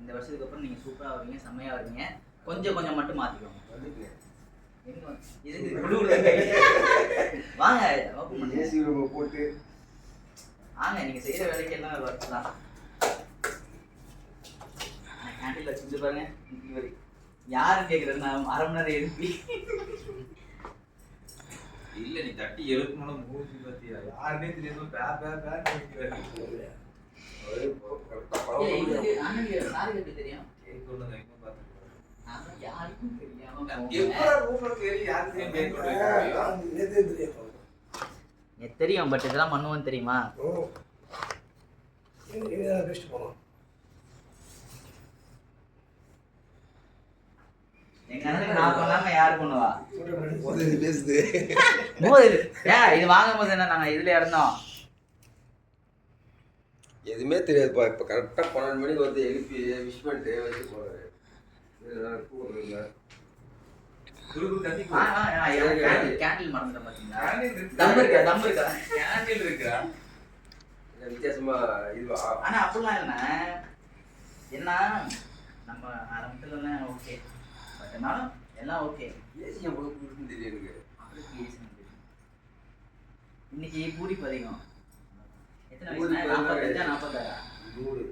இந்த வருஷத்துக்கு அப்புறம் நீங்கள் சூப்பராக வருவீங்க, செம்மையாக வருவீங்க. கொஞ்சம் கொஞ்சம் மட்டும் மாற்றிக்கோங்க. இதுக்கு வாங்க ஏசி ரூம் போட்டு வாங்க, நீங்கள் செய்கிற வேலைக்கு எல்லாம் ஒர்க் தான். கேண்டீனில் வச்சுட்டு பாருங்க, யாரும் கேட்குறது நான் அரை மணி நேரம் எழுப்பி இல்ல நீ தட்டி எழுப்பணும் மூஞ்சி பத்தியா யாருனே தெரியாம பே பே பே சாரி எப்படி தெரியும்? கேக் ஒண்ணுங்க இன்னும் பாத்துக்கலாம். நான் யாருக்கும் தெரியாம எப்பற ரூம்ல தெரியும் யாருக்கும் கேக் தெரியும். எனக்கு தெரியும், பட் இதெல்லாம் பண்ணுவோன்னு தெரியுமா? பெஸ்ட் போகலாம். எங்க அண்ணனுக்கு நான் பண்ணாம யாரு பண்ணுவா? பேசுது இது வாங்கும் போது என்ன நாங்க இதுல இருந்தோம், எதுவுமே தெரியாதுப்பா. இப்போ கரெக்டாக 12 மணிக்கு வந்து எழுப்பி விஷ் பண்ணிட்டு வச்சு போகிறாரு. கேண்டில் மறந்துட்டேன் பாத்தீங்களா? தம் இருக்கா கேண்டில் இருக்கா? வித்தியாசமா இதுவா? ஆனா அப்படிலாம் இல்லைண்ணே, என்ன நம்ம ஆரம்பத்துல ஓகே, பட் இருந்தாலும் எல்லாம் ஓகே. ஏசி எவ்வளோ கொடுக்குன்னு தெரியும் எனக்கு. அவருக்கு ஏசி இன்னைக்கு பூரி பதிகம் எத்தனை பூரி வயசு? 45 46? 100